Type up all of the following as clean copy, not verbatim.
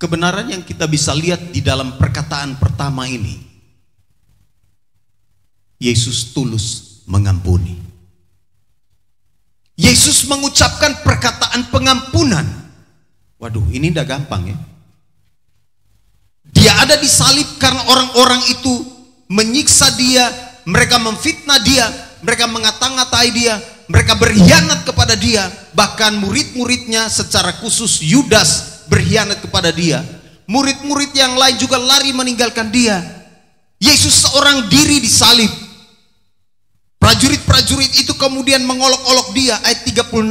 kebenaran yang kita bisa lihat di dalam perkataan pertama ini, Yesus tulus mengampuni. Yesus mengucapkan perkataan pengampunan. Waduh, ini tidak gampang ya. Dia ada di salib karena orang-orang itu menyiksa dia, mereka memfitnah dia, mereka mengata-ngatai dia, mereka berkhianat kepada dia. Bahkan murid-muridnya secara khusus Yudas berkhianat kepada dia. Murid-murid yang lain juga lari meninggalkan dia. Yesus seorang diri di salib. Prajurit-prajurit itu kemudian mengolok-olok dia, ayat 36.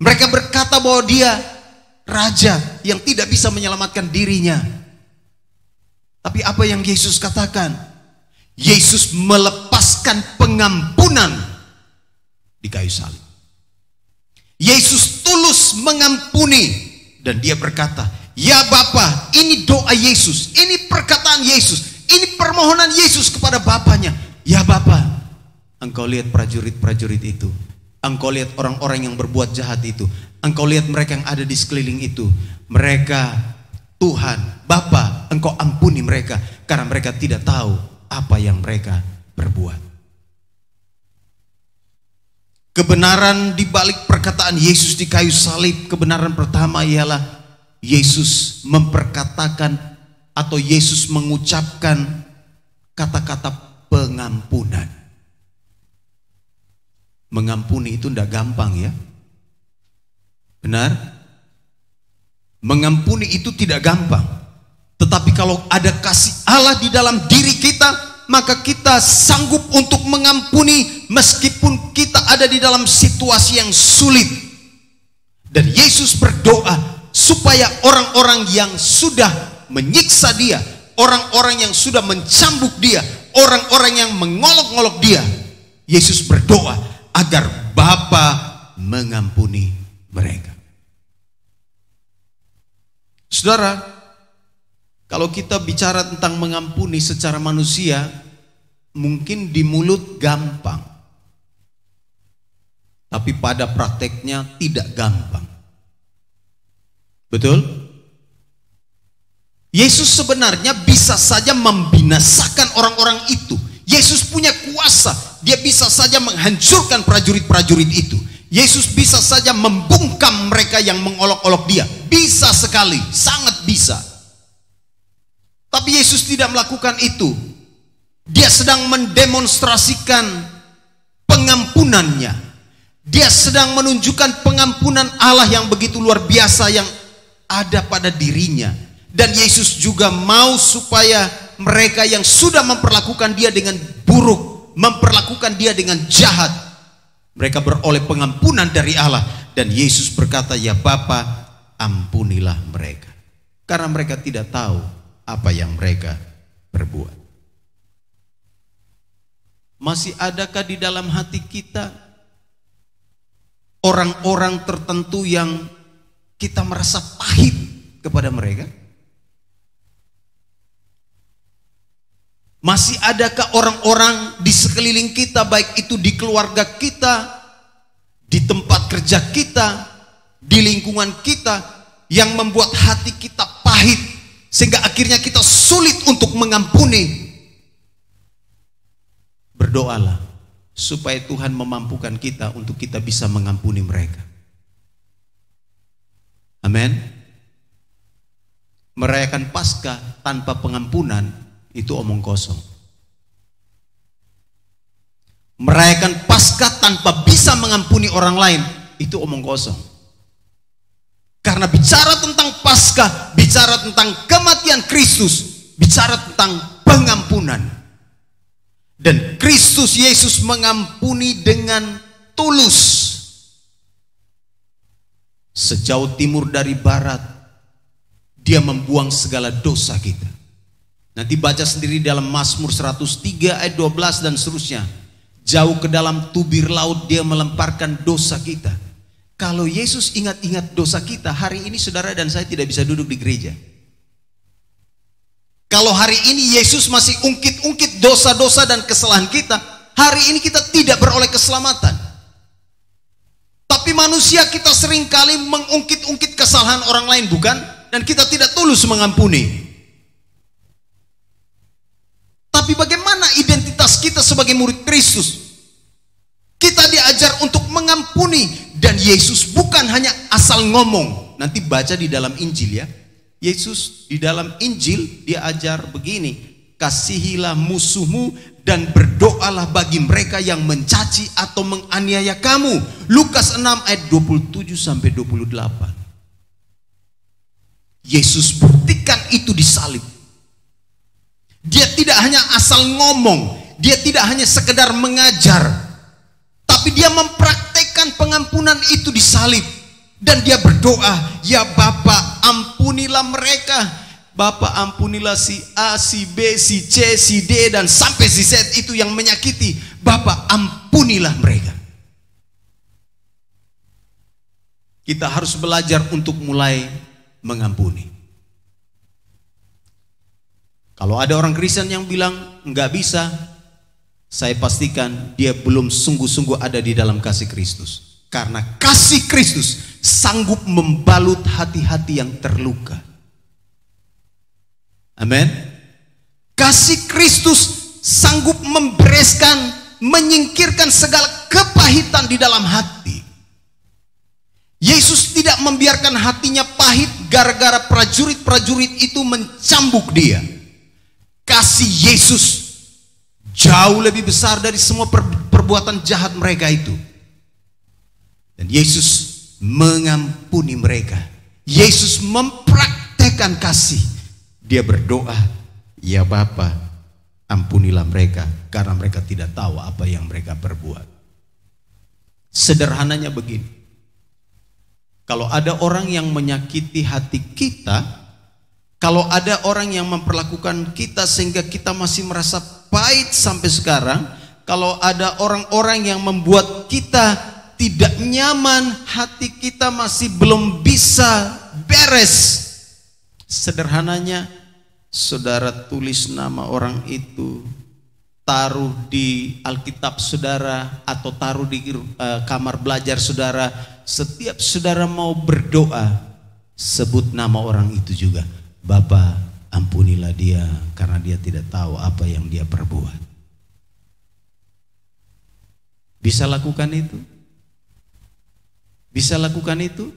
Mereka berkata bahwa dia raja yang tidak bisa menyelamatkan dirinya. Tapi apa yang Yesus katakan? Yesus melepaskan pengampunan di kayu salib. Yesus tulus mengampuni, dan dia berkata, ya Bapa, ini doa Yesus, ini perkataan Yesus, ini permohonan Yesus kepada Bapanya. Ya Bapa, Engkau lihat prajurit-prajurit itu, Engkau lihat orang-orang yang berbuat jahat itu, Engkau lihat mereka yang ada di sekeliling itu. Mereka, Tuhan, Bapa, Engkau ampuni mereka, karena mereka tidak tahu apa yang mereka berbuat. Kebenaran di balik perkataan Yesus di kayu salib, kebenaran pertama ialah Yesus memperkatakan atau Yesus mengucapkan kata-kata pengampunan. Mengampuni itu tidak gampang ya. Benar? Mengampuni itu tidak gampang. Tetapi kalau ada kasih Allah di dalam diri kita, maka kita sanggup untuk mengampuni meskipun kita ada di dalam situasi yang sulit. Dan Yesus berdoa supaya orang-orang yang sudah menyiksa dia, orang-orang yang sudah mencambuk dia, orang-orang yang mengolok-olok dia, Yesus berdoa agar Bapa mengampuni mereka. Saudara, kalau kita bicara tentang mengampuni secara manusia, mungkin di mulut gampang, tapi pada prakteknya tidak gampang. Betul? Yesus sebenarnya bisa saja membinasakan orang-orang itu. Yesus punya kuasa, dia bisa saja menghancurkan prajurit-prajurit itu. Yesus bisa saja membungkam mereka yang mengolok-olok dia. Bisa sekali, sangat bisa. Tapi Yesus tidak melakukan itu. Dia sedang mendemonstrasikan pengampunannya. Dia sedang menunjukkan pengampunan Allah yang begitu luar biasa yang ada pada dirinya. Dan Yesus juga mau supaya mereka yang sudah memperlakukan dia dengan buruk, memperlakukan dia dengan jahat, mereka beroleh pengampunan dari Allah. Dan Yesus berkata, ya Bapa, ampunilah mereka, karena mereka tidak tahu apa yang mereka berbuat. Masih adakah di dalam hati kita orang-orang tertentu yang kita merasa pahit kepada mereka? Masih adakah orang-orang di sekeliling kita, baik itu di keluarga kita, di tempat kerja kita, di lingkungan kita, yang membuat hati kita pahit sehingga akhirnya kita sulit untuk mengampuni? Berdoalah supaya Tuhan memampukan kita untuk kita bisa mengampuni mereka. Amin. Merayakan Paskah tanpa pengampunan itu omong kosong. Merayakan Paskah tanpa bisa mengampuni orang lain itu omong kosong. Karena bicara tentang Paskah, bicara tentang kematian Kristus, bicara tentang pengampunan. Dan Kristus Yesus mengampuni dengan tulus. Sejauh timur dari barat, dia membuang segala dosa kita. Nanti baca sendiri dalam Mazmur 103 ayat 12 dan seterusnya. Jauh ke dalam tubir laut dia melemparkan dosa kita. Kalau Yesus ingat-ingat dosa kita, hari ini saudara dan saya tidak bisa duduk di gereja. Kalau hari ini Yesus masih ungkit-ungkit dosa-dosa dan kesalahan kita, hari ini kita tidak beroleh keselamatan. Tapi manusia kita seringkali mengungkit-ungkit kesalahan orang lain, bukan? Dan kita tidak tulus mengampuni. Tapi bagaimana identitas kita sebagai murid Kristus? Kita diajar untuk mengampuni. Dan Yesus bukan hanya asal ngomong. Nanti baca di dalam Injil ya. Yesus di dalam Injil dia ajar begini, kasihilah musuhmu dan berdoalah bagi mereka yang mencaci atau menganiaya kamu. Lukas 6 ayat 27 sampai 28. Yesus buktikan itu di salib. Dia tidak hanya asal ngomong, dia tidak hanya sekedar mengajar, tapi dia mempraktekkan pengampunan itu di salib. Dan dia berdoa, ya Bapa, ampunilah mereka. Bapa, ampunilah si A, si B, si C, si D, dan sampai si Z itu yang menyakiti. Bapa, ampunilah mereka. Kita harus belajar untuk mulai mengampuni. Kalau ada orang Kristen yang bilang enggak bisa, saya pastikan dia belum sungguh-sungguh ada di dalam kasih Kristus. Karena kasih Kristus sanggup membalut hati-hati yang terluka. Amin. Kasih Kristus sanggup membereskan, menyingkirkan segala kepahitan di dalam hati. Yesus tidak membiarkan hatinya pahit gara-gara prajurit-prajurit itu mencambuk dia. Kasih Yesus jauh lebih besar dari semua perbuatan jahat mereka itu. Dan Yesus mengampuni mereka. Yesus mempraktekkan kasih. Dia berdoa, ya Bapa, ampunilah mereka karena mereka tidak tahu apa yang mereka perbuat. Sederhananya begini. Kalau ada orang yang menyakiti hati kita, kalau ada orang yang memperlakukan kita sehingga kita masih merasa pahit sampai sekarang, kalau ada orang-orang yang membuat kita tidak nyaman, hati kita masih belum bisa beres. Sederhananya, saudara tulis nama orang itu, taruh di Alkitab saudara, atau taruh di kamar belajar saudara. Setiap saudara mau berdoa, sebut nama orang itu juga. Bapa, ampunilah dia karena dia tidak tahu apa yang dia perbuat. Bisa lakukan itu? Bisa lakukan itu?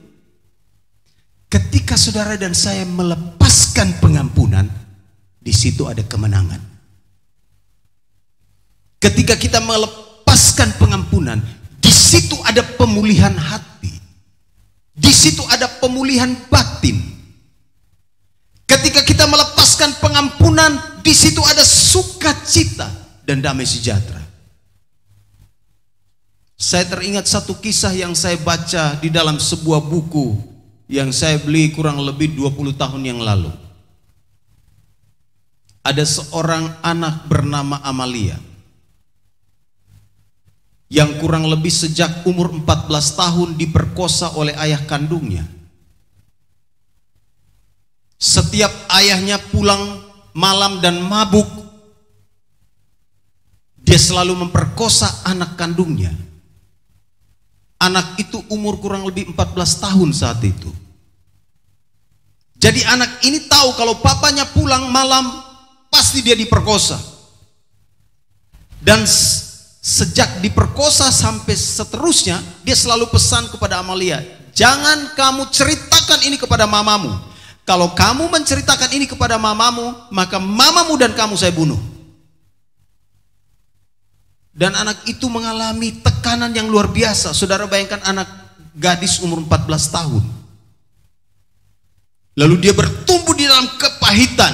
Ketika saudara dan saya melepaskan pengampunan, di situ ada kemenangan. Ketika kita melepaskan pengampunan, di situ ada pemulihan hati. Di situ ada pemulihan batin. Ketika kita melepaskan pengampunan, di situ ada sukacita dan damai sejahtera. Saya teringat satu kisah yang saya baca di dalam sebuah buku yang saya beli kurang lebih 20 tahun yang lalu. Ada seorang anak bernama Amalia yang kurang lebih sejak umur 14 tahun diperkosa oleh ayah kandungnya. Setiap ayahnya pulang malam dan mabuk, dia selalu memperkosa anak kandungnya. Anak itu umur kurang lebih 14 tahun saat itu. Jadi anak ini tahu kalau papanya pulang malam pasti dia diperkosa. Dan sejak diperkosa sampai seterusnya, dia selalu pesan kepada Amalia, jangan kamu ceritakan ini kepada mamamu. Kalau kamu menceritakan ini kepada mamamu, maka mamamu dan kamu saya bunuh. Dan anak itu mengalami tekanan yang luar biasa. Saudara bayangkan anak gadis umur 14 tahun. Lalu dia bertumbuh di dalam kepahitan.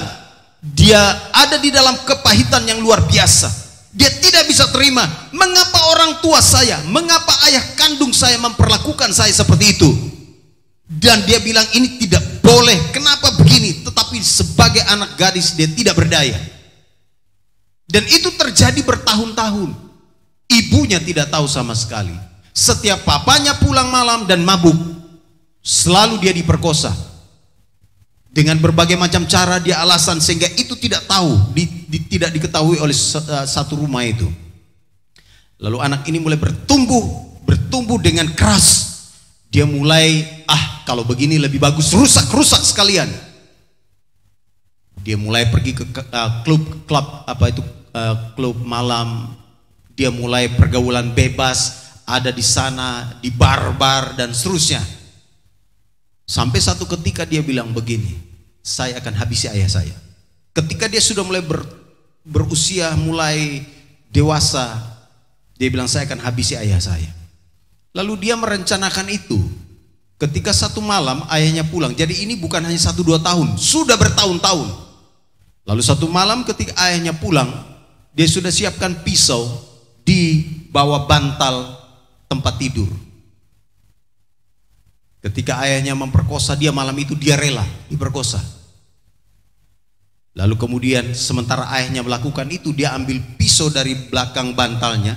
Dia ada di dalam kepahitan yang luar biasa. Dia tidak bisa terima. Mengapa orang tua saya, mengapa ayah kandung saya memperlakukan saya seperti itu? Dan dia bilang ini tidak boleh. Kenapa begini? Tetapi sebagai anak gadis dia tidak berdaya. Dan itu terjadi bertahun-tahun. Ibunya tidak tahu sama sekali. Setiap papanya pulang malam dan mabuk, selalu dia diperkosa. Dengan berbagai macam cara dia alasan sehingga itu tidak tahu, tidak diketahui oleh satu rumah itu. Lalu anak ini mulai bertumbuh dengan keras. Dia mulai, kalau begini lebih bagus, rusak sekalian. Dia mulai pergi ke klub malam. Dia mulai pergaulan bebas, ada di sana, di bar-bar dan seterusnya. Sampai satu ketika dia bilang begini, saya akan habisi ayah saya. Ketika dia sudah mulai berusia, mulai dewasa, dia bilang saya akan habisi ayah saya. Lalu dia merencanakan itu. Ketika satu malam ayahnya pulang, jadi ini bukan hanya 1-2 tahun, sudah bertahun-tahun. Lalu satu malam ketika ayahnya pulang, dia sudah siapkan pisau di bawah bantal tempat tidur. Ketika ayahnya memperkosa dia malam itu, dia rela diperkosa. Lalu kemudian sementara ayahnya melakukan itu, dia ambil pisau dari belakang bantalnya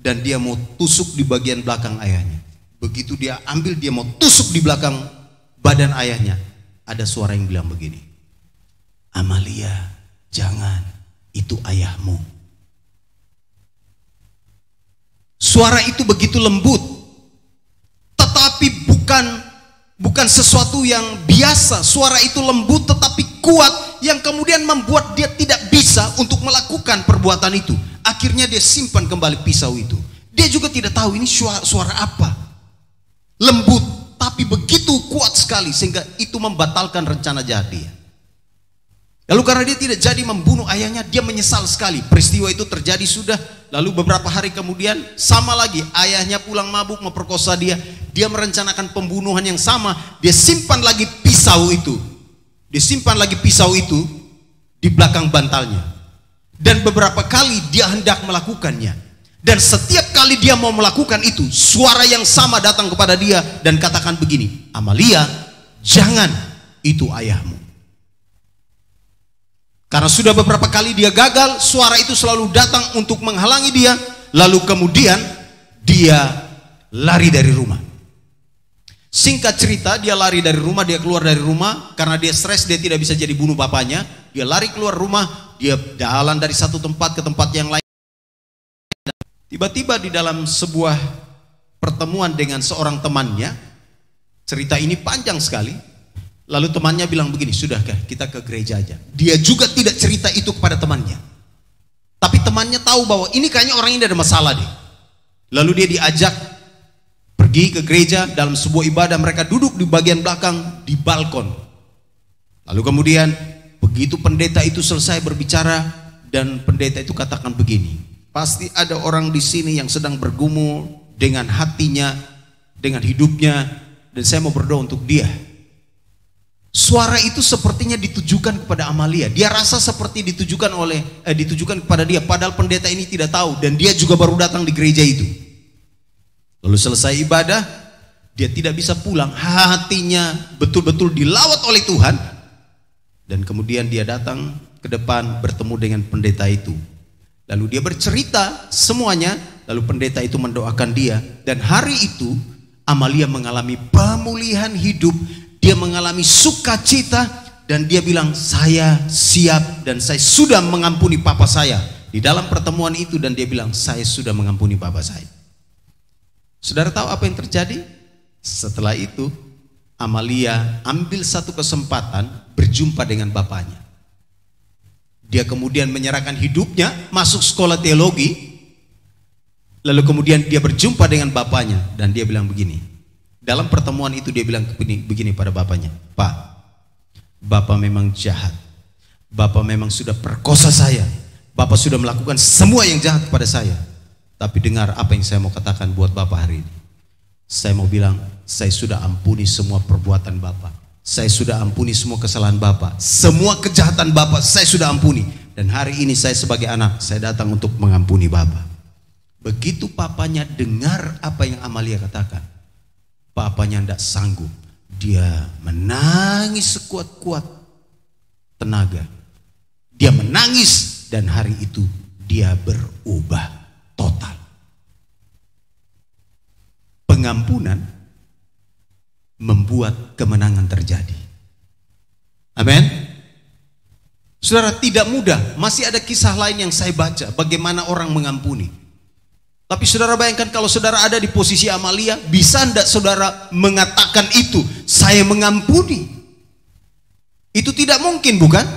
dan dia mau tusuk di bagian belakang ayahnya. Begitu dia ambil, dia mau tusuk di belakang badan ayahnya, ada suara yang bilang begini, Amalia, jangan, itu ayahmu. Suara itu begitu lembut, tetapi bukan sesuatu yang biasa. Suara itu lembut tetapi kuat, yang kemudian membuat dia tidak bisa untuk melakukan perbuatan itu. Akhirnya dia simpan kembali pisau itu. Dia juga tidak tahu ini suara apa. Lembut tapi begitu kuat sekali sehingga itu membatalkan rencana jahat dia. Lalu karena dia tidak jadi membunuh ayahnya, dia menyesal sekali. Peristiwa itu terjadi sudah. Lalu beberapa hari kemudian sama lagi, ayahnya pulang mabuk memperkosa dia. Dia merencanakan pembunuhan yang sama. Dia simpan lagi pisau itu. Dia simpan lagi pisau itu di belakang bantalnya. Dan beberapa kali dia hendak melakukannya. Dan setiap kali dia mau melakukan itu, suara yang sama datang kepada dia dan katakan begini, Amalia, jangan, itu ayahmu. Karena sudah beberapa kali dia gagal, suara itu selalu datang untuk menghalangi dia. Lalu kemudian dia lari dari rumah. Singkat cerita, dia lari dari rumah, dia keluar dari rumah. Karena dia stres, dia tidak bisa jadi bunuh bapaknya. Dia lari keluar rumah, dia jalan dari satu tempat ke tempat yang lain. Tiba-tiba di dalam sebuah pertemuan dengan seorang temannya, cerita ini panjang sekali. Lalu temannya bilang begini, sudahkah kita ke gereja aja. Dia juga tidak cerita itu kepada temannya. Tapi temannya tahu bahwa ini kayaknya orang ini ada masalah deh. Lalu dia diajak pergi ke gereja dalam sebuah ibadah. Mereka duduk di bagian belakang di balkon. Lalu kemudian begitu pendeta itu selesai berbicara, dan pendeta itu katakan begini, pasti ada orang di sini yang sedang bergumul dengan hatinya, dengan hidupnya, dan saya mau berdoa untuk dia. Suara itu sepertinya ditujukan kepada Amalia. Dia rasa seperti ditujukan kepada dia, padahal pendeta ini tidak tahu dan dia juga baru datang di gereja itu. Lalu selesai ibadah, dia tidak bisa pulang. Hatinya betul-betul dilawat oleh Tuhan. Dan kemudian dia datang ke depan bertemu dengan pendeta itu. Lalu dia bercerita semuanya, lalu pendeta itu mendoakan dia. Dan hari itu Amalia mengalami pemulihan hidup. Dia mengalami sukacita dan dia bilang, saya siap dan saya sudah mengampuni papa saya. Di dalam pertemuan itu, dan dia bilang, saya sudah mengampuni papa saya. Saudara tahu apa yang terjadi? Setelah itu Amalia ambil satu kesempatan berjumpa dengan bapaknya. Dia kemudian menyerahkan hidupnya, masuk sekolah teologi. Lalu kemudian dia berjumpa dengan bapaknya dan dia bilang begini. Dalam pertemuan itu dia bilang begini pada bapaknya, Pak, Bapak memang jahat. Bapak memang sudah perkosa saya. Bapak sudah melakukan semua yang jahat kepada saya. Tapi dengar apa yang saya mau katakan buat Bapak hari ini. Saya mau bilang, saya sudah ampuni semua perbuatan Bapak. Saya sudah ampuni semua kesalahan Bapak. Semua kejahatan Bapak saya sudah ampuni. Dan hari ini saya sebagai anak, saya datang untuk mengampuni Bapak. Begitu papanya dengar apa yang Amalia katakan, papanya tidak sanggup. Dia menangis sekuat-kuat tenaga. Dia menangis dan hari itu dia berubah total. Pengampunan membuat kemenangan terjadi. Amin. Saudara, tidak mudah. Masih ada kisah lain yang saya baca, bagaimana orang mengampuni. Tapi saudara bayangkan kalau saudara ada di posisi Amalia, bisa enggak saudara mengatakan itu, saya mengampuni? Itu tidak mungkin, bukan?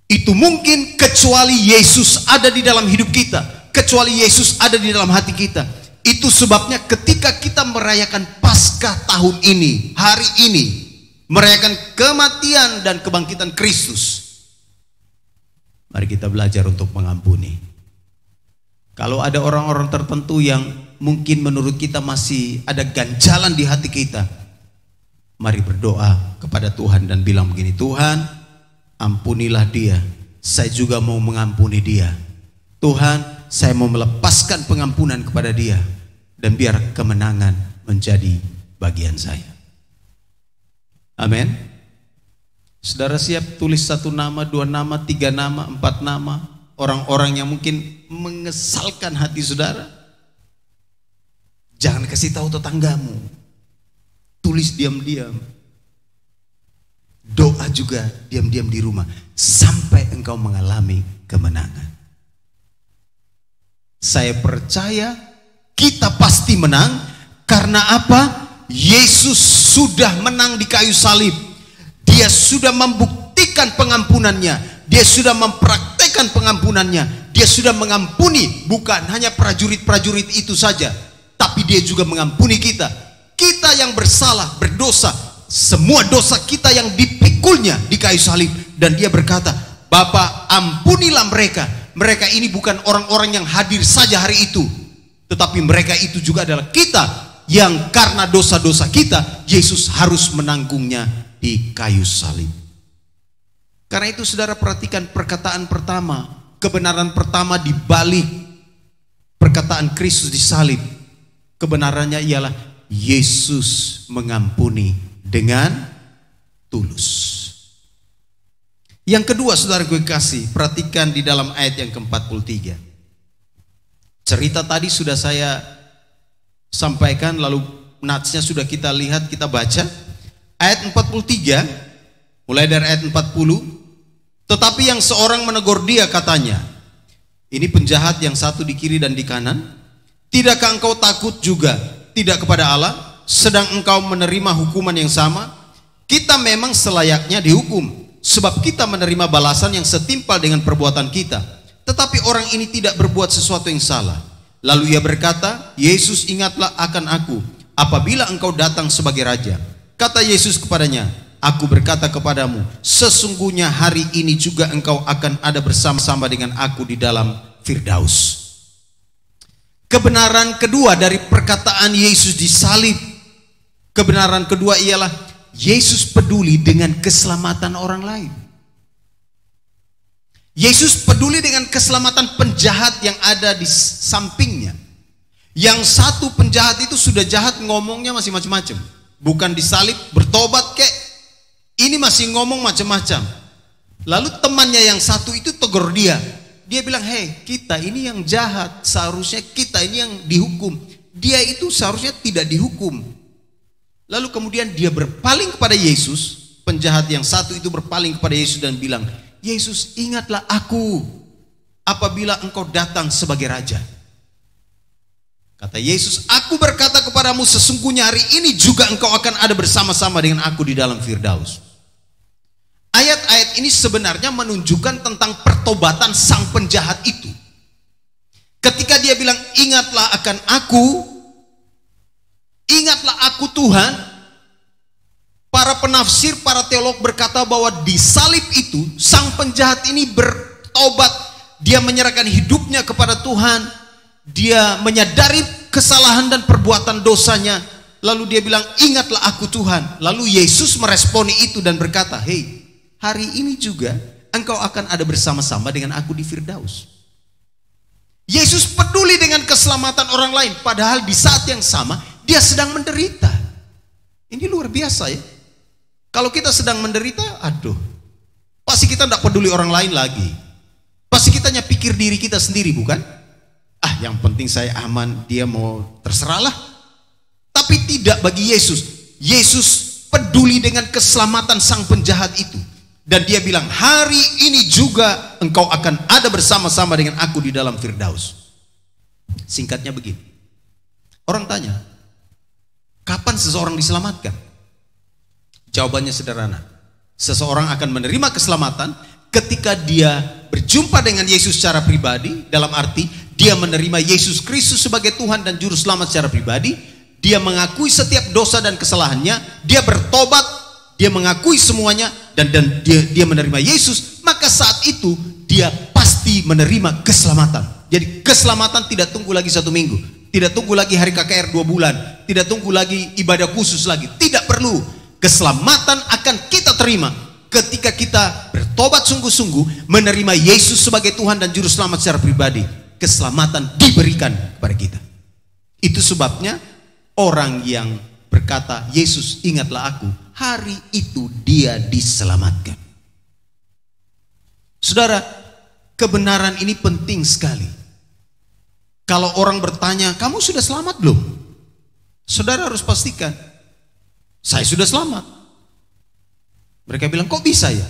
Itu mungkin kecuali Yesus ada di dalam hidup kita, kecuali Yesus ada di dalam hati kita. Itu sebabnya ketika kita merayakan Paskah tahun ini, hari ini, merayakan kematian dan kebangkitan Kristus, mari kita belajar untuk mengampuni. Kalau ada orang-orang tertentu yang mungkin menurut kita masih ada ganjalan di hati kita, mari berdoa kepada Tuhan dan bilang begini, Tuhan, ampunilah dia, saya juga mau mengampuni dia. Tuhan, saya mau melepaskan pengampunan kepada dia, dan biar kemenangan menjadi bagian saya. Amin. Saudara siap tulis 1 nama, 2 nama, 3 nama, 4 nama orang-orang yang mungkin mengesalkan hati saudara? Jangan kasih tahu tetanggamu, tulis diam-diam. Doa juga diam-diam di rumah sampai engkau mengalami kemenangan. Saya percaya kita pasti menang. Karena apa? Yesus sudah menang di kayu salib. Dia sudah membuktikan pengampunannya. Dia sudah mempraktekkan pengampunannya. Dia sudah mengampuni bukan hanya prajurit-prajurit itu saja, tapi dia juga mengampuni kita. Kita yang bersalah, berdosa, semua dosa kita yang dipikulnya di kayu salib. Dan dia berkata, Bapa, ampunilah mereka. Mereka ini bukan orang-orang yang hadir saja hari itu, tetapi mereka itu juga adalah kita yang karena dosa-dosa kita, Yesus harus menanggungnya di kayu salib. Karena itu saudara perhatikan perkataan pertama, kebenaran pertama di balik perkataan Kristus di salib. Kebenarannya ialah Yesus mengampuni dengan tulus. Yang kedua saudara gue kasih, perhatikan di dalam ayat yang ke-43. Cerita tadi sudah saya sampaikan, lalu natsnya sudah kita lihat, kita baca. Ayat 43, mulai dari ayat 40. Tetapi yang seorang menegur dia katanya, ini penjahat yang satu di kiri dan di kanan, tidakkah engkau takut juga tidak kepada Allah, sedang engkau menerima hukuman yang sama? Kita memang selayaknya dihukum, sebab kita menerima balasan yang setimpal dengan perbuatan kita. Tetapi orang ini tidak berbuat sesuatu yang salah. Lalu ia berkata, Yesus, ingatlah akan aku apabila engkau datang sebagai raja. Kata Yesus kepadanya, aku berkata kepadamu, sesungguhnya hari ini juga engkau akan ada bersama-sama dengan aku di dalam Firdaus. Kebenaran kedua dari perkataan Yesus di salib, kebenaran kedua ialah Yesus peduli dengan keselamatan orang lain. Yesus peduli dengan keselamatan penjahat yang ada di sampingnya. Yang satu penjahat itu sudah jahat, ngomongnya masih macam-macam. Bukan disalib, bertobat kek, ini masih ngomong macam-macam. Lalu temannya yang satu itu tegur dia. Dia bilang, hei, kita ini yang jahat, seharusnya kita ini yang dihukum. Dia itu seharusnya tidak dihukum. Lalu kemudian dia berpaling kepada Yesus. Penjahat yang satu itu berpaling kepada Yesus dan bilang, Yesus, ingatlah aku apabila engkau datang sebagai raja. Kata Yesus, aku berkata kepadamu, sesungguhnya hari ini juga engkau akan ada bersama-sama dengan aku di dalam Firdaus. Ayat-ayat ini sebenarnya menunjukkan tentang pertobatan sang penjahat itu. Ketika dia bilang, ingatlah akan aku, ingatlah aku Tuhan. Para penafsir, para teolog berkata bahwa di salib itu sang penjahat ini bertobat. Dia menyerahkan hidupnya kepada Tuhan. Dia menyadari kesalahan dan perbuatan dosanya. Lalu dia bilang, ingatlah aku Tuhan. Lalu Yesus meresponi itu dan berkata, hei, hari ini juga engkau akan ada bersama-sama dengan aku di Firdaus. Yesus peduli dengan keselamatan orang lain. Padahal di saat yang sama dia sedang menderita. Ini luar biasa ya. Kalau kita sedang menderita, aduh, pasti kita tidak peduli orang lain lagi. Pasti kita hanya pikir diri kita sendiri, bukan? Ah, yang penting saya aman, dia mau terserahlah. Tapi tidak bagi Yesus. Yesus peduli dengan keselamatan sang penjahat itu. Dan dia bilang, hari ini juga engkau akan ada bersama-sama dengan aku di dalam Firdaus. Singkatnya begini. Orang tanya, kapan seseorang diselamatkan? Jawabannya sederhana. Seseorang akan menerima keselamatan ketika dia berjumpa dengan Yesus secara pribadi, dalam arti dia menerima Yesus Kristus sebagai Tuhan dan Juru Selamat secara pribadi. Dia mengakui setiap dosa dan kesalahannya, dia bertobat, dia mengakui semuanya, dan dia menerima Yesus. Maka saat itu dia pasti menerima keselamatan. Jadi keselamatan tidak tunggu lagi 1 minggu, tidak tunggu lagi hari KKR 2 bulan, tidak tunggu lagi ibadah khusus lagi. Tidak perlu. Keselamatan akan kita terima ketika kita bertobat sungguh-sungguh, menerima Yesus sebagai Tuhan dan Juru Selamat secara pribadi. Keselamatan diberikan kepada kita. Itu sebabnya orang yang berkata, Yesus ingatlah aku, hari itu dia diselamatkan. Saudara, kebenaran ini penting sekali. Kalau orang bertanya, kamu sudah selamat belum? Saudara harus pastikan, saya sudah selamat. Mereka bilang, kok bisa ya?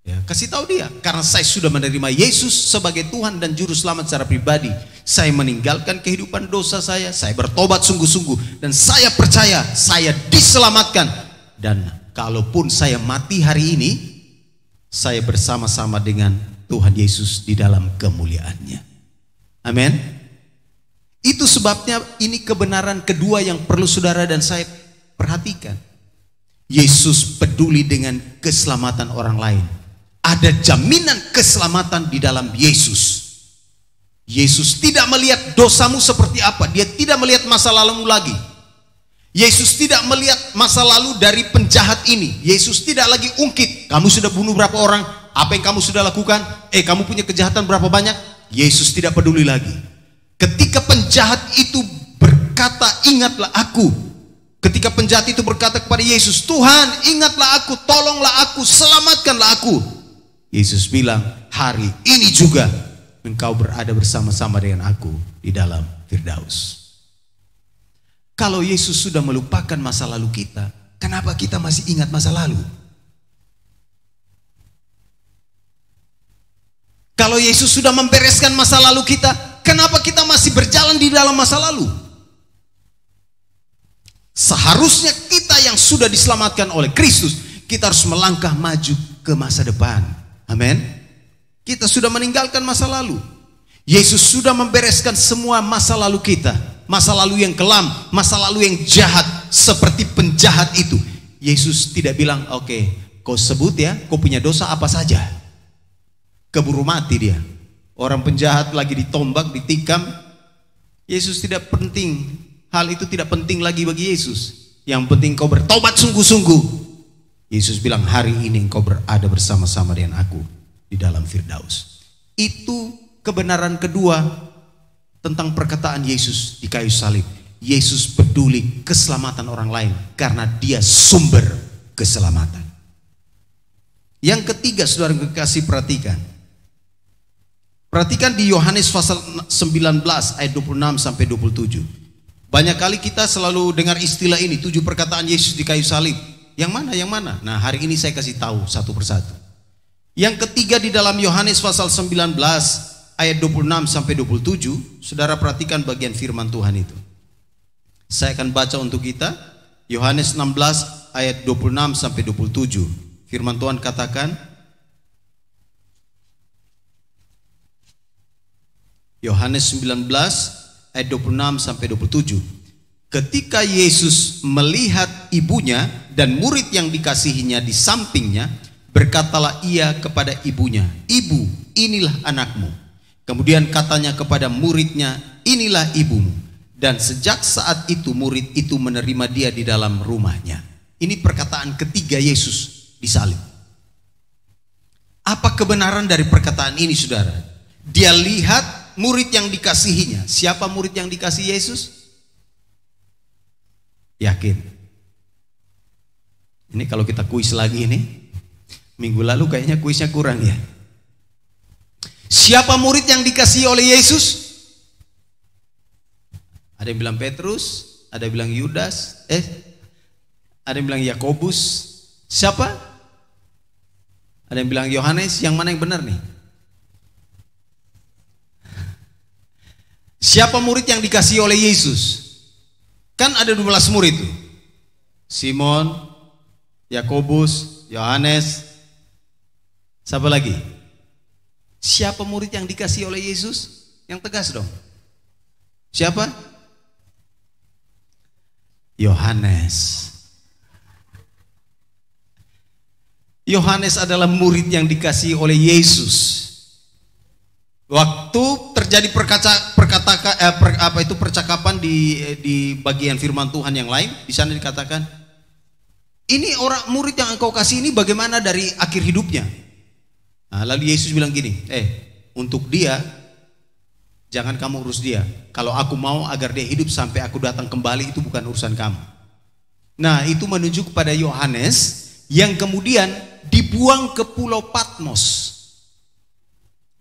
Ya, kasih tahu dia, karena saya sudah menerima Yesus sebagai Tuhan dan Juru Selamat secara pribadi. Saya meninggalkan kehidupan dosa saya bertobat sungguh-sungguh, dan saya percaya saya diselamatkan. Dan kalaupun saya mati hari ini, saya bersama-sama dengan Tuhan Yesus di dalam kemuliaannya. Amin. Itu sebabnya ini kebenaran kedua yang perlu saudara dan saya perhatikan. Yesus peduli dengan keselamatan orang lain. Ada jaminan keselamatan di dalam Yesus. Yesus tidak melihat dosamu seperti apa. Dia tidak melihat masa lalumu lagi. Yesus tidak melihat masa lalu dari penjahat ini. Yesus tidak lagi ungkit, kamu sudah bunuh berapa orang, apa yang kamu sudah lakukan, kamu punya kejahatan berapa banyak. Yesus tidak peduli lagi. Ketika penjahat itu berkata, ingatlah aku. Ketika penjahat itu berkata kepada Yesus, Tuhan ingatlah aku, tolonglah aku, selamatkanlah aku. Yesus bilang, hari ini juga engkau berada bersama-sama dengan aku di dalam Firdaus. Kalau Yesus sudah melupakan masa lalu kita, kenapa kita masih ingat masa lalu? Kalau Yesus sudah membereskan masa lalu kita, kenapa kita masih berjalan di dalam masa lalu? Seharusnya kita yang sudah diselamatkan oleh Kristus, kita harus melangkah maju ke masa depan. Amin. Kita sudah meninggalkan masa lalu. Yesus sudah membereskan semua masa lalu kita. Masa lalu yang kelam, masa lalu yang jahat, seperti penjahat itu. Yesus tidak bilang, oke, kau sebut ya, kau punya dosa apa saja. Keburu mati dia. Orang penjahat lagi ditombak, ditikam. Yesus tidak penting. Hal itu tidak penting lagi bagi Yesus. Yang penting kau bertobat sungguh-sungguh. Yesus bilang, hari ini engkau berada bersama-sama dengan aku di dalam Firdaus. Itu kebenaran kedua tentang perkataan Yesus di kayu salib. Yesus peduli keselamatan orang lain karena dia sumber keselamatan. Yang ketiga, saudara kekasih, perhatikan. Perhatikan di Yohanes pasal 19 ayat 26 sampai 27. Banyak kali kita selalu dengar istilah ini, 7 perkataan Yesus di kayu salib. Yang mana? Yang mana? Nah, hari ini saya kasih tahu satu persatu. Yang ketiga di dalam Yohanes pasal 19 ayat 26 sampai 27, saudara perhatikan bagian firman Tuhan itu. Saya akan baca untuk kita. Yohanes 16 ayat 26 sampai 27. Firman Tuhan katakan, Yohanes 19 ayat 26 sampai 27. Ketika Yesus melihat ibunya dan murid yang dikasihinya di sampingnya, berkatalah ia kepada ibunya, "Ibu, inilah anakmu." Kemudian katanya kepada muridnya, "Inilah ibumu." Dan sejak saat itu murid itu menerima dia di dalam rumahnya. Ini perkataan ketiga Yesus disalib. Apa kebenaran dari perkataan ini, saudara? Dia lihat murid yang dikasihinya. Siapa murid yang dikasihi Yesus? Yakin? Ini kalau kita kuis lagi ini, minggu lalu kayaknya kuisnya kurang ya. Siapa murid yang dikasihi oleh Yesus? Ada yang bilang Petrus, ada yang bilang Yudas, ada yang bilang Yakobus. Siapa? Ada yang bilang Yohanes. Yang mana yang benar nih? Siapa murid yang dikasihi oleh Yesus? Kan ada 12 murid tuh. Simon, Yakobus, Yohanes. Siapa lagi? Siapa murid yang dikasihi oleh Yesus? Yang tegas dong. Siapa? Yohanes. Yohanes adalah murid yang dikasihi oleh Yesus. Waktu terjadi percakapan di bagian firman Tuhan yang lain, di sana dikatakan, ini orang murid yang engkau kasih ini bagaimana dari akhir hidupnya? Nah, lalu Yesus bilang gini, untuk dia jangan kamu urus dia. Kalau aku mau agar dia hidup sampai aku datang kembali, itu bukan urusan kamu. Nah, itu menunjuk kepada Yohanes yang kemudian dibuang ke Pulau Patmos.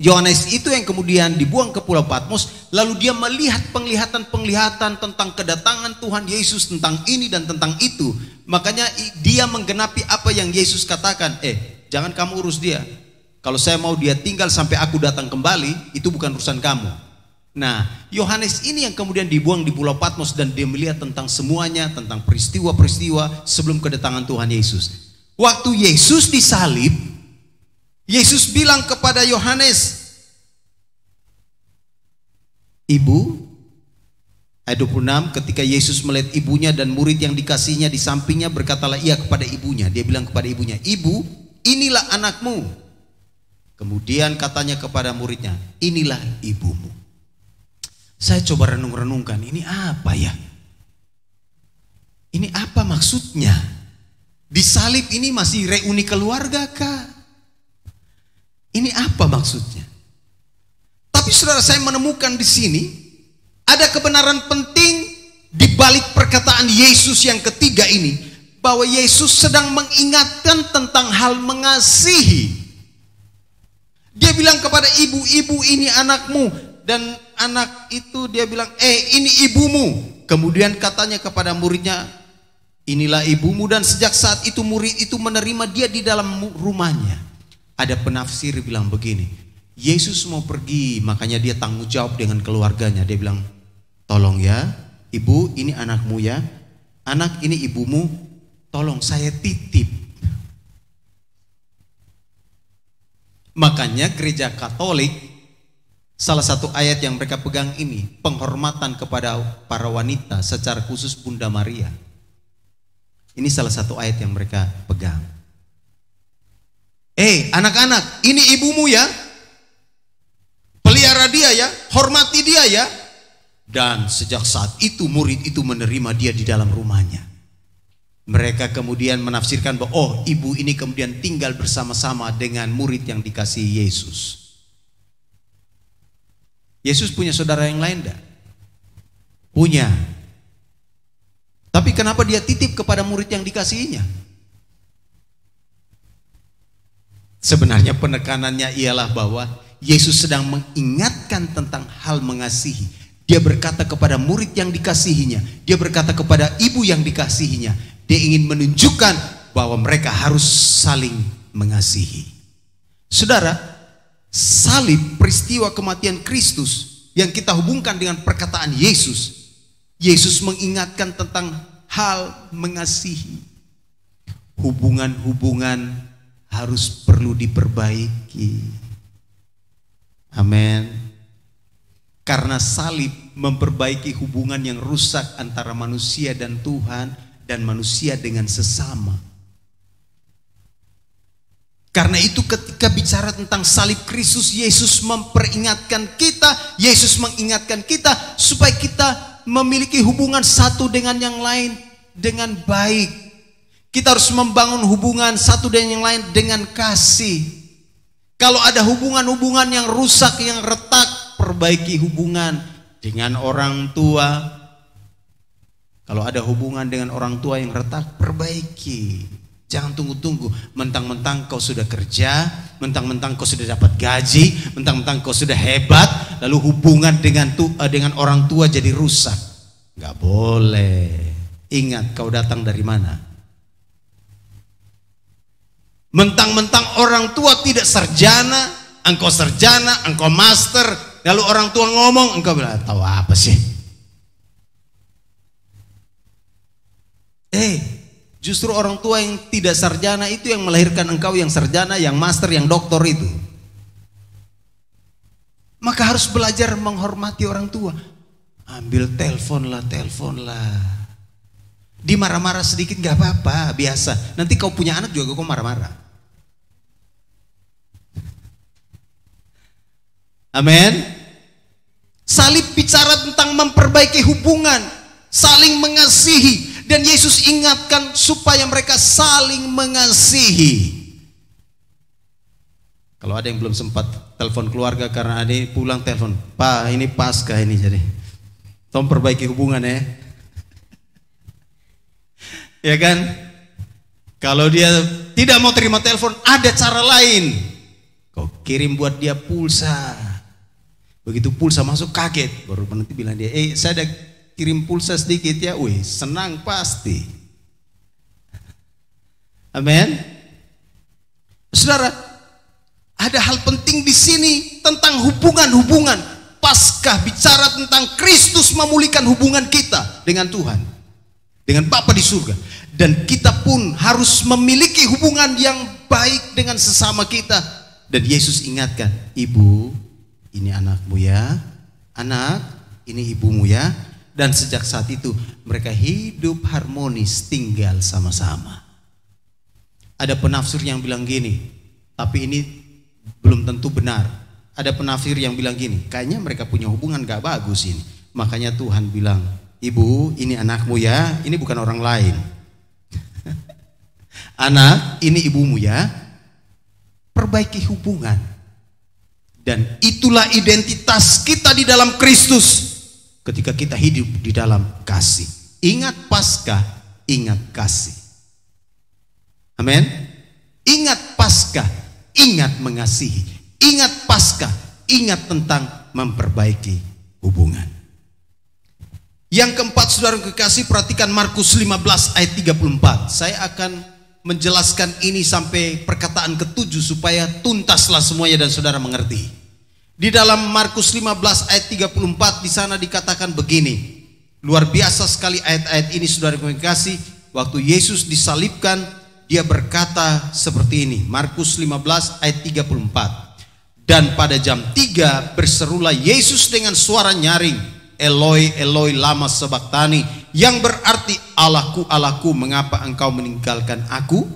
Yohanes itu yang kemudian dibuang ke Pulau Patmos, lalu dia melihat penglihatan-penglihatan tentang kedatangan Tuhan Yesus, tentang ini dan tentang itu. Makanya dia menggenapi apa yang Yesus katakan, jangan kamu urus dia. Kalau saya mau dia tinggal sampai aku datang kembali, itu bukan urusan kamu. Nah, Yohanes ini yang kemudian dibuang di Pulau Patmos dan dia melihat tentang semuanya, tentang peristiwa-peristiwa sebelum kedatangan Tuhan Yesus. Waktu Yesus disalib, Yesus bilang kepada Yohanes, ibu, ayat 26, ketika Yesus melihat ibunya dan murid yang dikasihnya di sampingnya, berkatalah ia kepada ibunya. Dia bilang kepada ibunya, ibu, inilah anakmu. Kemudian katanya kepada muridnya, inilah ibumu. Saya coba renung-renungkan, ini apa ya? Ini apa maksudnya? Disalib ini masih reuni keluarga kah? Ini apa maksudnya? Tapi saudara, saya menemukan di sini ada kebenaran penting di balik perkataan Yesus yang ketiga ini, bahwa Yesus sedang mengingatkan tentang hal mengasihi. Dia bilang kepada ibu-ibu, ini anakmu, dan anak itu dia bilang, ini ibumu. Kemudian katanya kepada muridnya, inilah ibumu, dan sejak saat itu murid itu menerima dia di dalam rumahnya. Ada penafsir bilang begini, Yesus mau pergi, makanya dia tanggung jawab dengan keluarganya. Dia bilang, tolong ya, ibu, ini anakmu ya, anak ini ibumu, tolong saya titip. Makanya gereja Katolik, salah satu ayat yang mereka pegang ini, penghormatan kepada para wanita, secara khusus Bunda Maria. Ini salah satu ayat yang mereka pegang. Anak-anak, ini ibumu ya, pelihara dia ya, hormati dia ya. Dan sejak saat itu murid itu menerima dia di dalam rumahnya. Mereka kemudian menafsirkan bahwa ibu ini kemudian tinggal bersama-sama dengan murid yang dikasihi Yesus. Yesus punya saudara yang lain enggak? Punya. Tapi kenapa dia titip kepada murid yang dikasihinya? Sebenarnya penekanannya ialah bahwa Yesus sedang mengingatkan tentang hal mengasihi. Dia berkata kepada murid yang dikasihinya, dia berkata kepada ibu yang dikasihinya, dia ingin menunjukkan bahwa mereka harus saling mengasihi. Saudara, salib, peristiwa kematian Kristus yang kita hubungkan dengan perkataan Yesus, Yesus mengingatkan tentang hal mengasihi. Hubungan-hubungan harus perlu diperbaiki. Amin. Karena salib memperbaiki hubungan yang rusak antara manusia dan Tuhan, dan manusia dengan sesama. Karena itu ketika bicara tentang salib Kristus, Yesus memperingatkan kita, Yesus mengingatkan kita supaya kita memiliki hubungan satu dengan yang lain dengan baik. Kita harus membangun hubungan satu dengan yang lain dengan kasih. Kalau ada hubungan-hubungan yang rusak, yang retak, perbaiki hubungan dengan orang tua. Kalau ada hubungan dengan orang tua yang retak, perbaiki. Jangan tunggu-tunggu, mentang-mentang kau sudah kerja, mentang-mentang kau sudah dapat gaji, mentang-mentang kau sudah hebat, lalu hubungan dengan orang tua jadi rusak. Gak boleh. Ingat kau datang dari mana. Mentang-mentang orang tua tidak sarjana, engkau sarjana, engkau master, Lalu orang tua ngomong, engkau bilang, tahu apa sih? Justru orang tua yang tidak sarjana itu yang melahirkan engkau yang sarjana, yang master, yang doktor itu. Maka harus belajar menghormati orang tua. Ambil telepon lah. Dimarah-marah sedikit gak apa-apa, biasa. Nanti kau punya anak juga kau marah-marah. Amin. Salib bicara tentang memperbaiki hubungan, saling mengasihi. Dan Yesus ingatkan supaya mereka saling mengasihi. Kalau ada yang belum sempat telepon keluarga karena ada pulang telepon, Pak ini Paskah ini jadi. Tolong perbaiki hubungan ya. Ya kan? Kalau dia tidak mau terima telepon, ada cara lain. Kau kirim buat dia pulsa. Begitu pulsa masuk kaget, baru nanti bilang dia, saya ada kirim pulsa sedikit ya, wih senang pasti. Amin. Saudara, ada hal penting di sini tentang hubungan-hubungan. Paskah bicara tentang Kristus memulihkan hubungan kita dengan Tuhan, dengan Bapa di surga. Dan kita pun harus memiliki hubungan yang baik dengan sesama kita. Dan Yesus ingatkan, ibu, ini anakmu ya, anak, ini ibumu ya. Dan sejak saat itu mereka hidup harmonis, tinggal sama-sama. Ada penafsir yang bilang gini, tapi ini belum tentu benar. Ada penafsir yang bilang gini, kayaknya mereka punya hubungan gak bagus ini. Makanya Tuhan bilang, ibu, ini anakmu ya, ini bukan orang lain. Anak, ini ibumu ya. Perbaiki hubungan. Dan itulah identitas kita di dalam Kristus. Ketika kita hidup di dalam kasih. Ingat Paskah, ingat kasih. Amin. Ingat Paskah, ingat mengasihi. Ingat Paskah, ingat tentang memperbaiki hubungan. Yang keempat, saudara kekasih, perhatikan Markus 15 ayat 34. Saya akan menjelaskan ini sampai perkataan ke-7 supaya tuntaslah semuanya dan saudara mengerti. Di dalam Markus 15 ayat 34 di sana dikatakan begini. Luar biasa sekali ayat-ayat ini, saudara kekasih. Waktu Yesus disalibkan, dia berkata seperti ini. Markus 15 ayat 34. Dan pada jam 3 berserulah Yesus dengan suara nyaring, Eloi, Eloi, lama sabachthani, yang berarti Allahku, Allahku, mengapa engkau meninggalkan aku?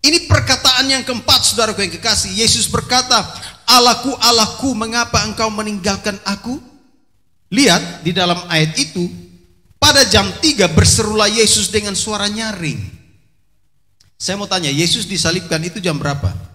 Ini perkataan yang keempat, saudaraku yang kekasih. Yesus berkata, Allahku, Allahku, mengapa engkau meninggalkan aku? Lihat di dalam ayat itu, pada jam 3 berserulah Yesus dengan suara nyaring. Saya mau tanya, Yesus disalibkan itu jam berapa?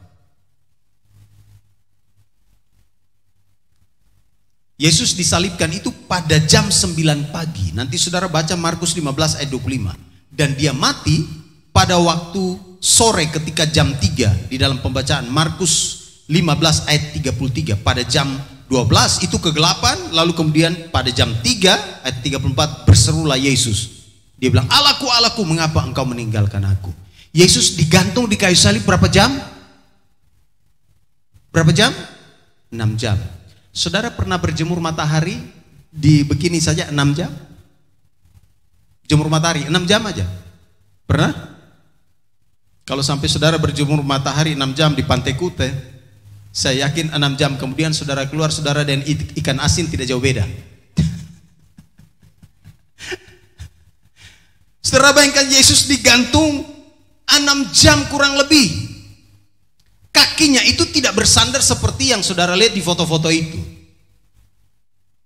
Yesus disalibkan itu pada jam 9 pagi. Nanti saudara baca Markus 15 ayat 25. Dan dia mati pada waktu sore ketika jam 3 di dalam pembacaan Markus 15 ayat 33. Pada jam 12 itu kegelapan, lalu kemudian pada jam 3 ayat 34 berserulah Yesus. Dia bilang, Allahku, Allahku, mengapa engkau meninggalkan aku? Yesus digantung di kayu salib berapa jam? Berapa jam? 6 jam. Saudara pernah berjemur matahari di begini saja 6 jam? Jemur matahari 6 jam aja? Pernah? Kalau sampai saudara berjemur matahari 6 jam di Pantai Kute, saya yakin 6 jam kemudian saudara keluar, saudara dan ikan asin tidak jauh beda. Saudara bayangkan Yesus digantung 6 jam kurang lebih. Kakinya itu tidak bersandar seperti yang saudara lihat di foto-foto itu.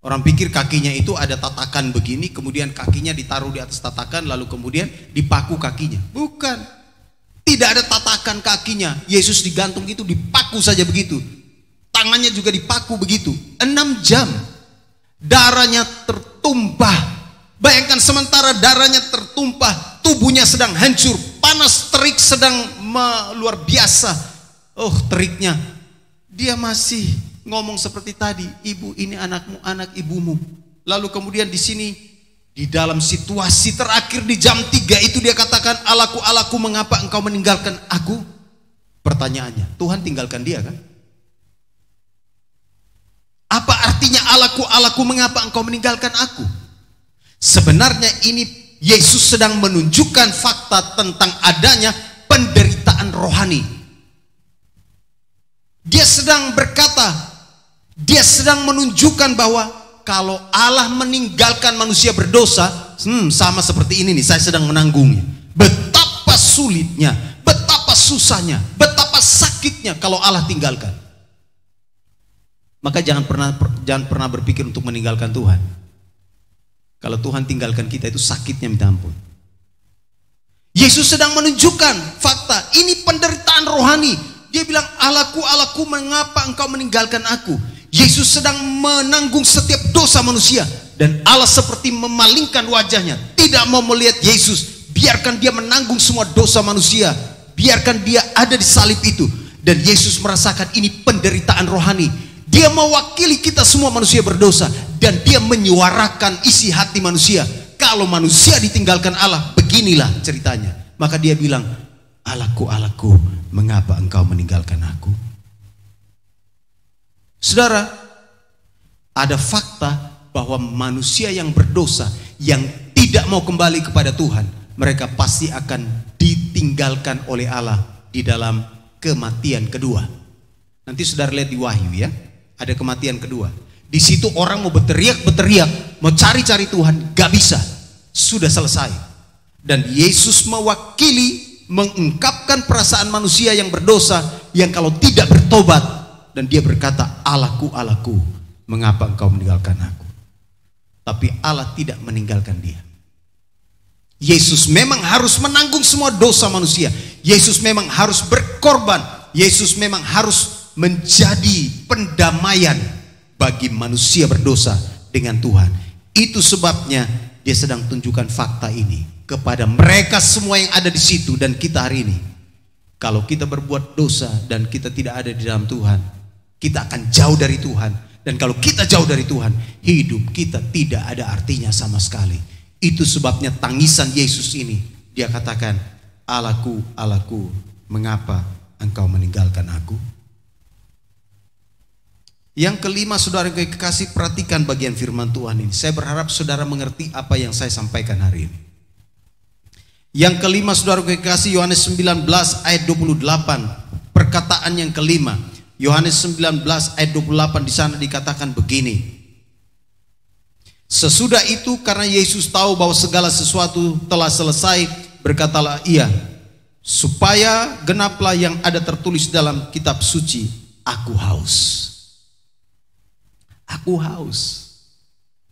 Orang pikir kakinya itu ada tatakan begini, kemudian kakinya ditaruh di atas tatakan, lalu kemudian dipaku kakinya. Bukan. Tidak ada tatakan kakinya. Yesus digantung itu dipaku saja begitu. Tangannya juga dipaku begitu. 6 jam. Darahnya tertumpah. Bayangkan sementara darahnya tertumpah, tubuhnya sedang hancur, panas terik sedang luar biasa. Oh, teriknya. Dia masih ngomong seperti tadi, ibu ini anakmu, anak ibumu. Lalu kemudian di sini di dalam situasi terakhir di jam 3 itu dia katakan, Allahku, Allahku, mengapa engkau meninggalkan aku? Pertanyaannya, Tuhan tinggalkan dia kan? Apa artinya Allahku, Allahku, mengapa engkau meninggalkan aku? Sebenarnya ini Yesus sedang menunjukkan fakta tentang adanya penderitaan rohani. Dia sedang berkata, dia sedang menunjukkan bahwa kalau Allah meninggalkan manusia berdosa, sama seperti ini nih, saya sedang menanggungnya. Betapa sulitnya, betapa susahnya, betapa sakitnya kalau Allah tinggalkan. Maka jangan pernah berpikir untuk meninggalkan Tuhan. Kalau Tuhan tinggalkan kita, itu sakitnya minta ampun. Yesus sedang menunjukkan fakta, ini penderitaan rohani. Dia bilang, Allahku, Allahku, mengapa engkau meninggalkan aku? Yesus sedang menanggung setiap dosa manusia. Dan Allah seperti memalingkan wajahnya, tidak mau melihat Yesus. Biarkan dia menanggung semua dosa manusia. Biarkan dia ada di salib itu. Dan Yesus merasakan ini penderitaan rohani. Dia mewakili kita semua manusia berdosa. Dan dia menyuarakan isi hati manusia. Kalau manusia ditinggalkan Allah, beginilah ceritanya. Maka dia bilang, Allahku, Allahku, mengapa engkau meninggalkan aku? Saudara, ada fakta bahwa manusia yang berdosa, yang tidak mau kembali kepada Tuhan, mereka pasti akan ditinggalkan oleh Allah di dalam kematian kedua. Nanti saudara lihat di Wahyu ya, ada kematian kedua. Di situ orang mau berteriak, mau cari-cari Tuhan, gak bisa, sudah selesai. Dan Yesus mewakili, mengungkapkan perasaan manusia yang berdosa, yang kalau tidak bertobat, dan dia berkata, Allahku, Allahku, mengapa engkau meninggalkan aku? Tapi Allah tidak meninggalkan dia. Yesus memang harus menanggung semua dosa manusia. Yesus memang harus berkorban. Yesus memang harus menjadi pendamaian bagi manusia berdosa dengan Tuhan. Itu sebabnya dia sedang tunjukkan fakta ini kepada mereka semua yang ada di situ dan kita hari ini. Kalau kita berbuat dosa dan kita tidak ada di dalam Tuhan, kita akan jauh dari Tuhan. Dan kalau kita jauh dari Tuhan, hidup kita tidak ada artinya sama sekali. Itu sebabnya tangisan Yesus ini. Dia katakan, Allahku, Allahku, mengapa engkau meninggalkan aku? Yang kelima, saudara kekasih, perhatikan bagian firman Tuhan ini. Saya berharap saudara mengerti apa yang saya sampaikan hari ini. Yang kelima, saudara kekasih, Yohanes 19 ayat 28. Perkataan yang kelima, Yohanes 19 ayat 28, di sana dikatakan begini. Sesudah itu, karena Yesus tahu bahwa segala sesuatu telah selesai, berkatalah ia, supaya genaplah yang ada tertulis dalam kitab suci, aku haus. Aku haus.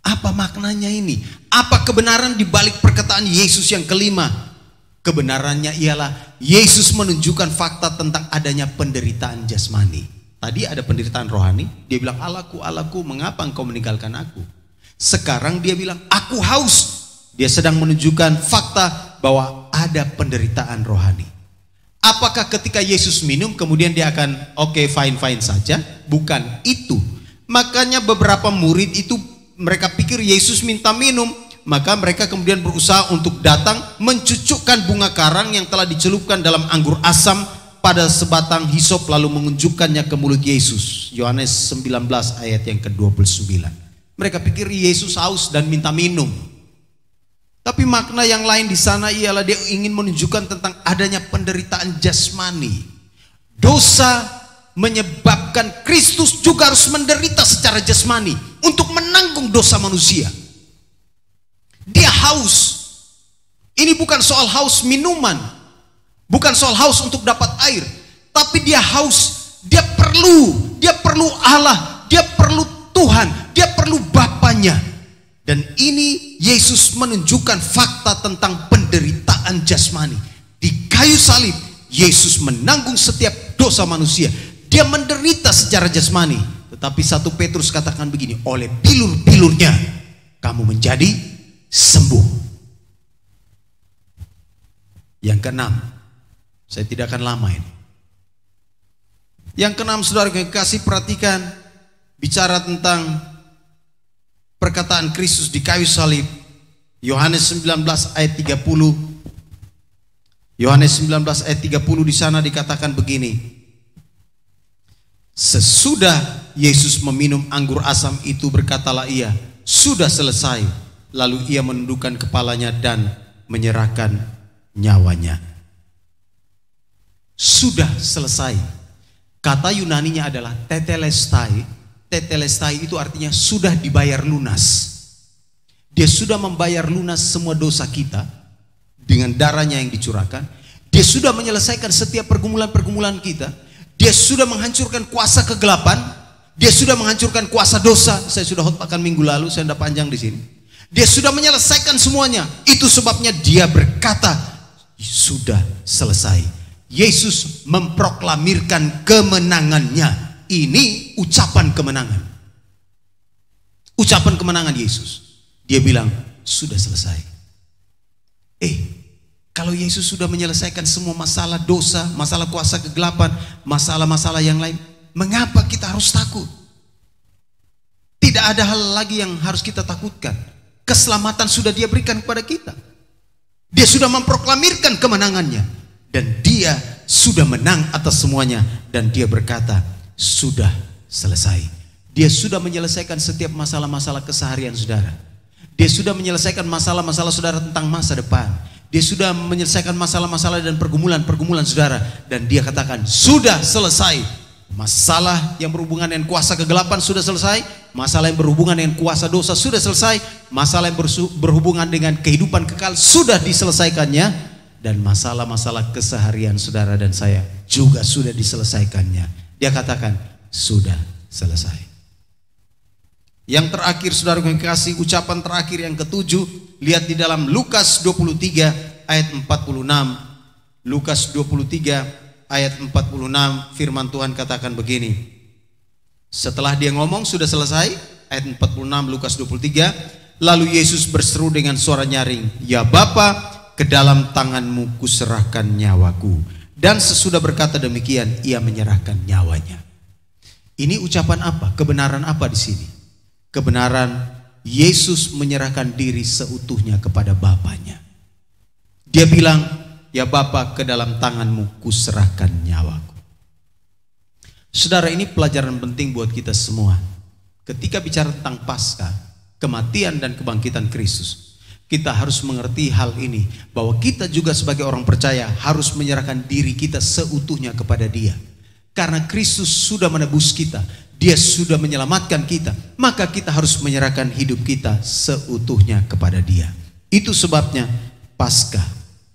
Apa maknanya ini? Apa kebenaran di balik perkataan Yesus yang kelima? Kebenarannya ialah Yesus menunjukkan fakta tentang adanya penderitaan jasmani. Tadi ada penderitaan rohani. Dia bilang, Allahku, Allahku, mengapa engkau meninggalkan aku? Sekarang dia bilang, aku haus. Dia sedang menunjukkan fakta bahwa ada penderitaan rohani. Apakah ketika Yesus minum kemudian dia akan oke, fine saja? Bukan itu. Makanya beberapa murid itu mereka pikir Yesus minta minum, maka mereka kemudian berusaha untuk datang mencucukkan bunga karang yang telah dicelupkan dalam anggur asam pada sebatang hisop lalu mengunjukkannya ke mulut Yesus. Yohanes 19 ayat yang ke-29. Mereka pikir Yesus haus dan minta minum. Tapi makna yang lain di sana ialah dia ingin menunjukkan tentang adanya penderitaan jasmani. Dosa menyebabkan Kristus juga harus menderita secara jasmani untuk menanggung dosa manusia. Dia haus. Ini bukan soal haus minuman, bukan soal haus untuk dapat air, tapi dia haus. Dia perlu Allah, dia perlu Tuhan, dia perlu Bapanya. Dan ini Yesus menunjukkan fakta tentang penderitaan jasmani. Di kayu salib, Yesus menanggung setiap dosa manusia. Dia menderita secara jasmani. Tetapi 1 Petrus katakan begini, oleh bilur-bilurnya kamu menjadi sembuh. Yang keenam, saya tidak akan lama ini. Yang keenam, saudara kekasih, perhatikan, bicara tentang perkataan Kristus di kayu salib. Yohanes 19 ayat 30. Yohanes 19 ayat 30 di sana dikatakan begini. Sesudah Yesus meminum anggur asam itu, berkatalah ia, sudah selesai. Lalu ia menundukkan kepalanya dan menyerahkan nyawanya. Sudah selesai. Kata Yunaninya adalah tetelestai. Tetelestai itu artinya sudah dibayar lunas. Dia sudah membayar lunas semua dosa kita dengan darahnya yang dicurahkan. Dia sudah menyelesaikan setiap pergumulan-pergumulan kita. Dia sudah menghancurkan kuasa kegelapan. Dia sudah menghancurkan kuasa dosa. Saya sudah khotbahkan minggu lalu, saya tidak panjang di sini. Dia sudah menyelesaikan semuanya. Itu sebabnya dia berkata, sudah selesai. Yesus memproklamirkan kemenangannya. Ini ucapan kemenangan. Ucapan kemenangan Yesus. Dia bilang, sudah selesai. Kalau Yesus sudah menyelesaikan semua masalah dosa, masalah kuasa kegelapan, masalah-masalah yang lain, mengapa kita harus takut? Tidak ada hal lagi yang harus kita takutkan. Keselamatan sudah dia berikan kepada kita. Dia sudah memproklamirkan kemenangannya. Dan dia sudah menang atas semuanya. Dan dia berkata, sudah selesai. Dia sudah menyelesaikan setiap masalah-masalah keseharian saudara. Dia sudah menyelesaikan masalah-masalah saudara tentang masa depan. Dia sudah menyelesaikan masalah-masalah dan pergumulan-pergumulan saudara. Dan dia katakan, sudah selesai. Masalah yang berhubungan dengan kuasa kegelapan sudah selesai. Masalah yang berhubungan dengan kuasa dosa sudah selesai. Masalah yang berhubungan dengan kehidupan kekal sudah diselesaikannya. Dan masalah-masalah keseharian saudara dan saya juga sudah diselesaikannya. Dia katakan, sudah selesai. Yang terakhir saudara yang kasih, ucapan terakhir yang ketujuh. Lihat di dalam Lukas 23 ayat 46. Lukas 23 ayat 46, firman Tuhan katakan begini. Setelah dia ngomong sudah selesai, ayat 46 Lukas 23, lalu Yesus berseru dengan suara nyaring, ya Bapa, ke dalam tanganmu kuserahkan nyawaku. Dan sesudah berkata demikian, ia menyerahkan nyawanya. Ini ucapan apa? Kebenaran apa di sini? Kebenaran Yesus menyerahkan diri seutuhnya kepada Bapaknya. Dia bilang, ya Bapa, ke dalam tanganmu kuserahkan nyawaku. Saudara, ini pelajaran penting buat kita semua. Ketika bicara tentang Paskah, kematian dan kebangkitan Kristus, kita harus mengerti hal ini, bahwa kita juga sebagai orang percaya harus menyerahkan diri kita seutuhnya kepada Dia. Karena Kristus sudah menebus kita, Dia sudah menyelamatkan kita, maka kita harus menyerahkan hidup kita seutuhnya kepada Dia. Itu sebabnya Paskah,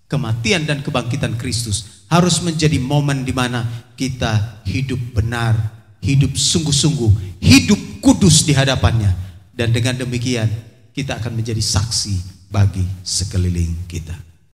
kematian dan kebangkitan Kristus harus menjadi momen di mana kita hidup benar, hidup sungguh-sungguh, hidup kudus di hadapannya. Dan dengan demikian kita akan menjadi saksi bagi sekeliling kita.